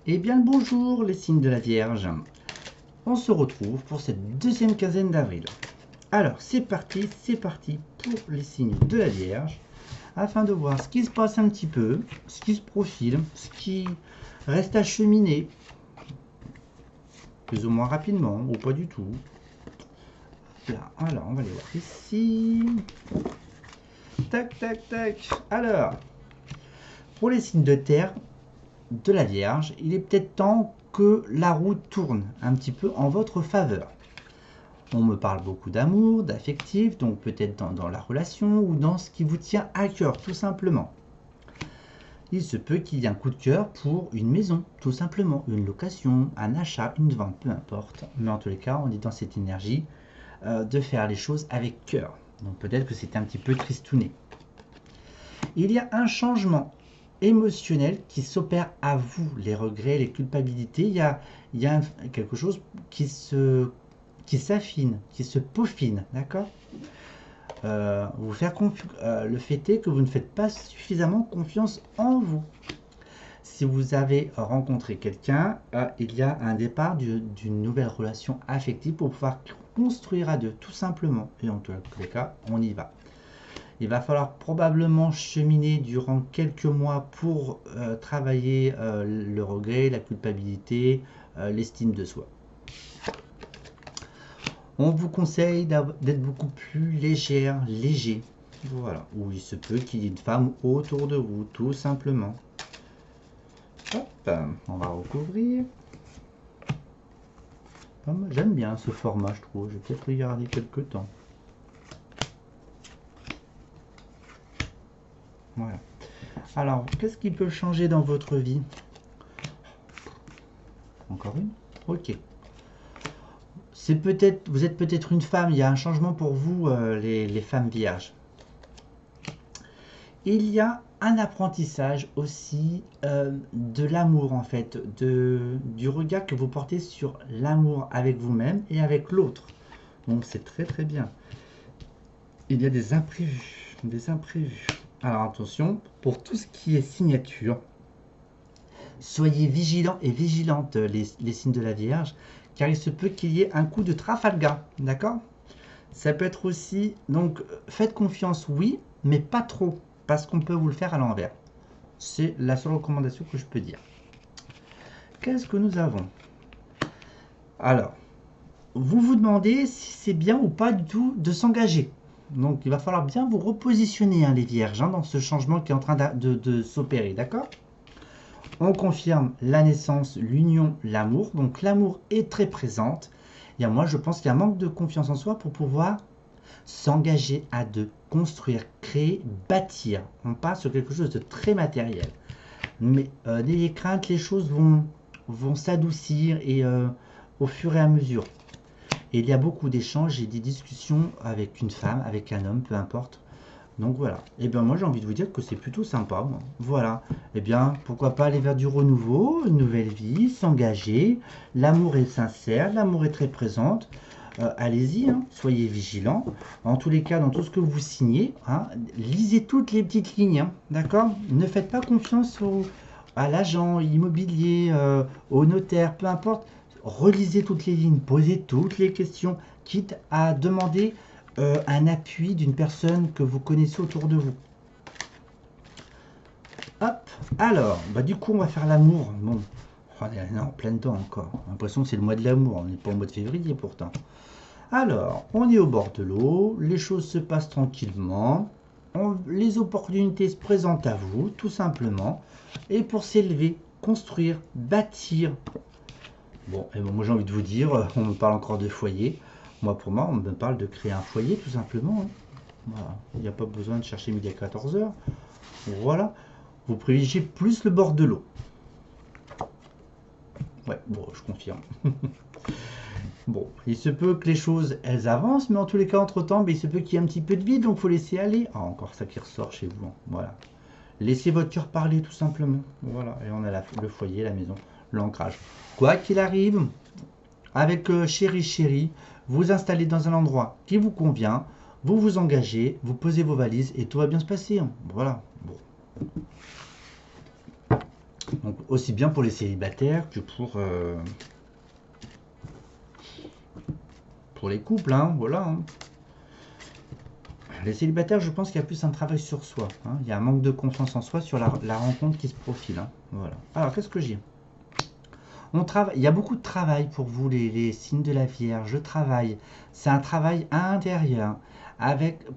Eh bien le bonjour les signes de la Vierge. On se retrouve pour cette deuxième quinzaine d'avril. Alors c'est parti pour les signes de la Vierge, afin de voir ce qui se passe un petit peu, ce qui se profile, ce qui reste à cheminer, plus ou moins rapidement, ou pas du tout. Là, alors on va aller voir ici. Tac, tac, tac. Alors, pour les signes de terre, de la Vierge, il est peut-être temps que la roue tourne un petit peu en votre faveur. On me parle beaucoup d'amour, d'affectif, donc peut-être dans la relation ou dans ce qui vous tient à cœur, tout simplement. Il se peut qu'il y ait un coup de cœur pour une maison, tout simplement, une location, un achat, une vente, peu importe. Mais en tous les cas, on est dans cette énergie de faire les choses avec cœur. Donc peut-être que c'était un petit peu tristouné. Il y a un changement émotionnel qui s'opère à vous, les regrets, les culpabilités. Il y a quelque chose qui s'affine, qui se peaufine, d'accord. Vous faire le fait est que vous ne faites pas suffisamment confiance en vous. Si vous avez rencontré quelqu'un, il y a un départ d'une nouvelle relation affective pour pouvoir construire à deux, tout simplement. Et en tous les cas, on y va. Il va falloir probablement cheminer durant quelques mois pour travailler le regret, la culpabilité, l'estime de soi. On vous conseille d'être beaucoup plus légère, léger. Voilà. Ou il se peut qu'il y ait une femme autour de vous, tout simplement. Hop, on va recouvrir. J'aime bien ce format, je trouve. Je vais peut-être regarder quelques temps. Voilà. Alors, qu'est-ce qui peut changer dans votre vie? Encore une? Ok. C'est peut-être, vous êtes peut-être une femme, il y a un changement pour vous, les femmes vierges. Il y a un apprentissage aussi de l'amour, en fait, du regard que vous portez sur l'amour avec vous-même et avec l'autre. Donc c'est très très bien. Il y a des imprévus, des imprévus. Alors attention, pour tout ce qui est signature, soyez vigilants et vigilantes, les signes de la Vierge, car il se peut qu'il y ait un coup de Trafalgar, d'accord? Ça peut être aussi, donc faites confiance, oui, mais pas trop, parce qu'on peut vous le faire à l'envers. C'est la seule recommandation que je peux dire. Qu'est-ce que nous avons? Alors, vous vous demandez si c'est bien ou pas du tout de s'engager. Donc il va falloir bien vous repositionner, hein, les Vierges, hein, dans ce changement qui est en train de s'opérer, d'accord? On confirme la naissance, l'union, l'amour. Donc l'amour est très présente. Et moi, je pense qu'il y a un manque de confiance en soi pour pouvoir s'engager à deux, construire, créer, bâtir. On part sur quelque chose de très matériel. Mais n'ayez crainte, les choses vont s'adoucir et au fur et à mesure. Et il y a beaucoup d'échanges et des discussions avec une femme, avec un homme, peu importe. Donc voilà. Et bien moi j'ai envie de vous dire que c'est plutôt sympa, moi. Voilà. Et bien pourquoi pas aller vers du renouveau, une nouvelle vie, s'engager. L'amour est sincère, l'amour est très présente. Allez-y, hein, soyez vigilants. En tous les cas, dans tout ce que vous signez, hein, lisez toutes les petites lignes, hein, d'accord? Ne faites pas confiance à l'agent immobilier, au notaire, peu importe. Relisez toutes les lignes, posez toutes les questions, quitte à demander un appui d'une personne que vous connaissez autour de vous. Hop, alors, bah du coup on va faire l'amour. Bon, on est en plein temps encore. J'ai l'impression que c'est le mois de l'amour, on n'est pas au mois de février pourtant. Alors, on est au bord de l'eau, les choses se passent tranquillement, les opportunités se présentent à vous, tout simplement. Et pour s'élever, construire, bâtir. Bon, et bon, moi j'ai envie de vous dire, on me parle encore de foyer. Moi, pour moi, on me parle de créer un foyer, tout simplement, hein. Voilà. Il n'y a pas besoin de chercher midi à 14h. Voilà. Vous privilégiez plus le bord de l'eau. Ouais, bon, je confirme. Bon, il se peut que les choses, elles avancent, mais en tous les cas, entre-temps, il se peut qu'il y ait un petit peu de vide, donc il faut laisser aller. Ah, encore ça qui ressort chez vous, hein. Voilà. Laissez votre cœur parler, tout simplement. Voilà, et on a le foyer, la maison, l'ancrage. Quoi qu'il arrive, avec chéri, vous installez dans un endroit qui vous convient, vous vous engagez, vous posez vos valises et tout va bien se passer, hein. Voilà. Bon. Donc aussi bien pour les célibataires que pour les couples, hein, voilà. Hein. Les célibataires, je pense qu'il y a plus un travail sur soi. Hein. Il y a un manque de confiance en soi sur la rencontre qui se profile. Hein. Voilà. Alors, qu'est-ce que j'ai? Il y a beaucoup de travail pour vous, les signes de la Vierge. Je travaille. C'est un travail intérieur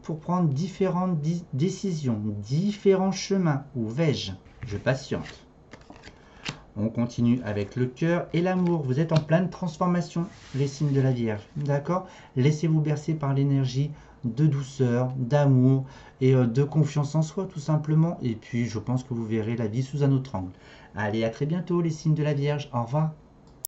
pour prendre différentes décisions, différents chemins. Où vais-je? Je patiente. On continue avec le cœur et l'amour. Vous êtes en pleine transformation, les signes de la Vierge. D'accord? Laissez-vous bercer par l'énergie de douceur, d'amour et de confiance en soi, tout simplement. Et puis, je pense que vous verrez la vie sous un autre angle. Allez, à très bientôt, les signes de la Vierge. Au revoir.